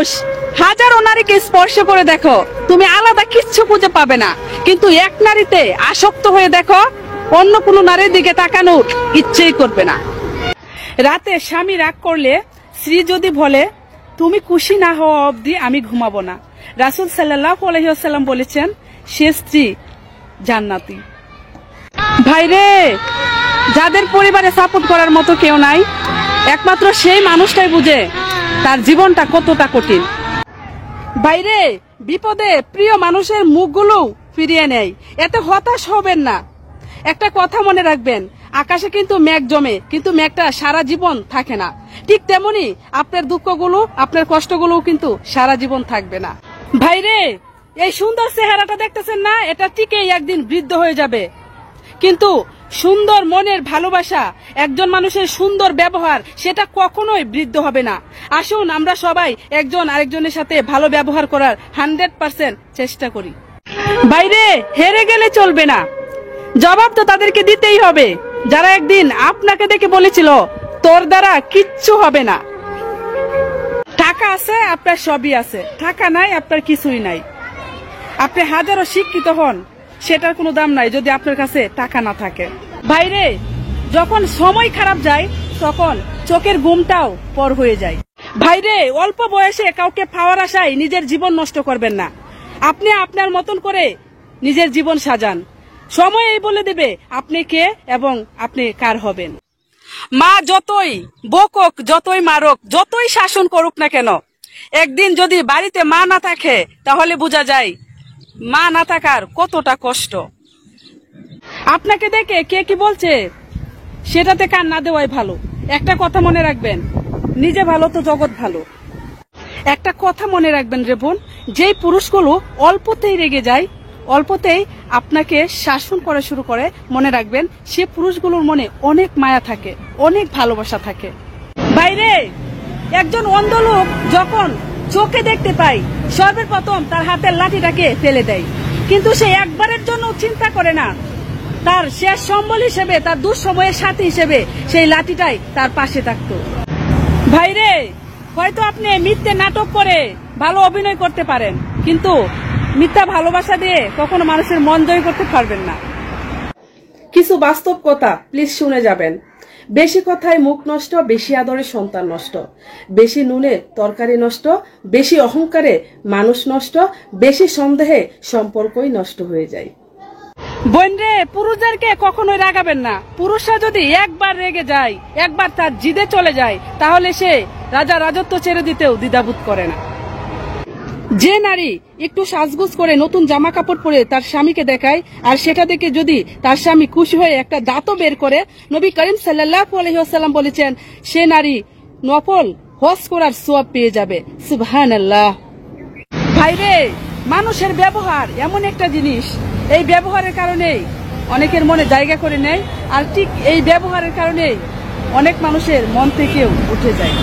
মানুষ হাজারো নারীকে স্পর্শ করে দেখো, তুমি আলাদা কিচ্ছু খুঁজে পাবে না। কিন্তু এক নারীতে আসক্ত হয়ে দেখো, অন্য কোনো নারীর দিকে তাকানোর ইচ্ছেই করবে না। রাতে স্বামী রাগ করলে স্ত্রী যদি বলে তুমি খুশি না হওয়া অবধি আমি ঘুমাবো না, রাসূল সাল্লাল্লাহু আলাইহি ওয়াসাল্লাম বলেছেন সে স্ত্রী জান্নাতি। ভাইরে, যাদের পরিবারে সাপোর্ট করার মতো কেউ নাই, একমাত্র সেই মানুষটাই বুঝে তার জীবনটা কতটা কঠিন। বাইরে বিপদে প্রিয় মানুষের মুখগুলো ফিরিয়ে নেয়, এতে হতাশ হবেন না। একটা কথা মনে রাখবেন, আকাশে কিন্তু মেঘ জমে, কিন্তু মেঘটা সারা জীবন থাকে না। ঠিক তেমনি আপনার দুঃখগুলো, আপনার কষ্টগুলো কিন্তু সারা জীবন থাকবে না। ভাইরে, এই সুন্দর চেহারাটা দেখতেছেন না, এটা ঠিকই একদিন বৃদ্ধ হয়ে যাবে। কিন্তু সুন্দর মনের ভালোবাসা, একজন মানুষের সুন্দর ব্যবহার, সেটা কখনোই বৃদ্ধ হবে না। আসুন আমরা সবাই একজন আরেকজনের সাথে ভালো ব্যবহার করার 100% চেষ্টা করি। বাইরে হেরে গেলে চলবে না, জবাব তো তাদেরকে দিতেই হবে যারা একদিন আপনাকে দেখে বলেছিল তোর দ্বারা কিচ্ছু হবে না। টাকা আছে আপনার সবই আছে, টাকা নাই আপনার কিছুই নাই। আপনি হাজারো শিক্ষিত হন, সেটার কোনো দাম নাই যদি আপনার কাছে টাকা না থাকে। ভাইরে, যখন সময় খারাপ যায় তখন চোখের ঘুমটাও পর হয়ে যায়। ভাইরে, অল্প বয়সে কাউকে পাওয়ার আশায় নিজের জীবন নষ্ট করবেন না। আপনি আপনার মতন করে নিজের জীবন সাজান, সময় এই বলে দেবে আপনি কে এবং আপনি কার হবেন। মা যতই বকুক, যতই মারুক, যতই শাসন করুক না কেন, একদিন যদি বাড়িতে মা না থাকে তাহলে বোঝা যায় মা না থাকার কতটা কষ্ট। আপনাকে দেখে কে কি বলছে সেটাতে কান না দেওয়াই ভালো। একটা কথা মনে রাখবেন, নিজে ভালো তো জগৎ ভালো। একটা কথা মনে রাখবেন রে বোন, যেই পুরুষগুলো অল্পতেই রেগে যায়, অল্পতেই আপনাকে শাসন করা শুরু করে, মনে রাখবেন সে পুরুষগুলোর মনে অনেক মায়া থাকে, অনেক ভালোবাসা থাকে। বাইরে একজন অন্ধ লোক যখন চোখে দেখতে পায়, সর্বপ্রথম তার হাতের লাঠিটাকে ফেলে দেয়, কিন্তু সে একবারের জন্য চিন্তা করে না তার শেষ সম্বল হিসেবে, তার দুঃসময়ের সাথী হিসেবে সেই লাঠিটাই তার পাশে থাকতো। ভাইরে, হয়তো আপনি মিথ্যে নাটক করে ভালো অভিনয় করতে পারেন, কিন্তু মিথ্যা ভালোবাসা দিয়ে কখনো মানুষের মন জয় করতে পারবেন না। কিছু বাস্তব কথা প্লিজ শুনে যাবেন। বেশি কথায় মুখ নষ্ট, বেশি আদরে সন্তান নষ্ট, বেশি নুনে তরকারি নষ্ট, বেশি অহংকারে মানুষ নষ্ট, বেশি সন্দেহে সম্পর্কই নষ্ট হয়ে যায়। বোনরে, পুরুষদেরকে কখনোই রাগাবেন না। পুরুষরা যদি একবার রেগে যায়, একবার তার জিদে চলে যায়, তাহলে সে রাজা রাজত্ব ছেড়ে দিতেও দ্বিধাবোধ করে না। যে নারী একটু সাজগুজ করে নতুন জামা কাপড় পরে তার স্বামীকে দেখায়, আর সেটা দেখে যদি তার স্বামী খুশি হয়ে একটা দাঁতও বের করে, নবী করিম সাল্লাল্লাহু আলাইহি ওয়াসাল্লাম বলেছেন সে নারী নফল হজ করার সওয়াব পেয়ে যাবে। সুবহানাল্লাহ। ভাইরে, মানুষের ব্যবহার এমন একটা জিনিস, এই ব্যবহারের কারণেই অনেকের মনে জায়গা করে নেয়, আর ঠিক এই ব্যবহারের কারণেই অনেক মানুষের মন থেকেও উঠে যায়।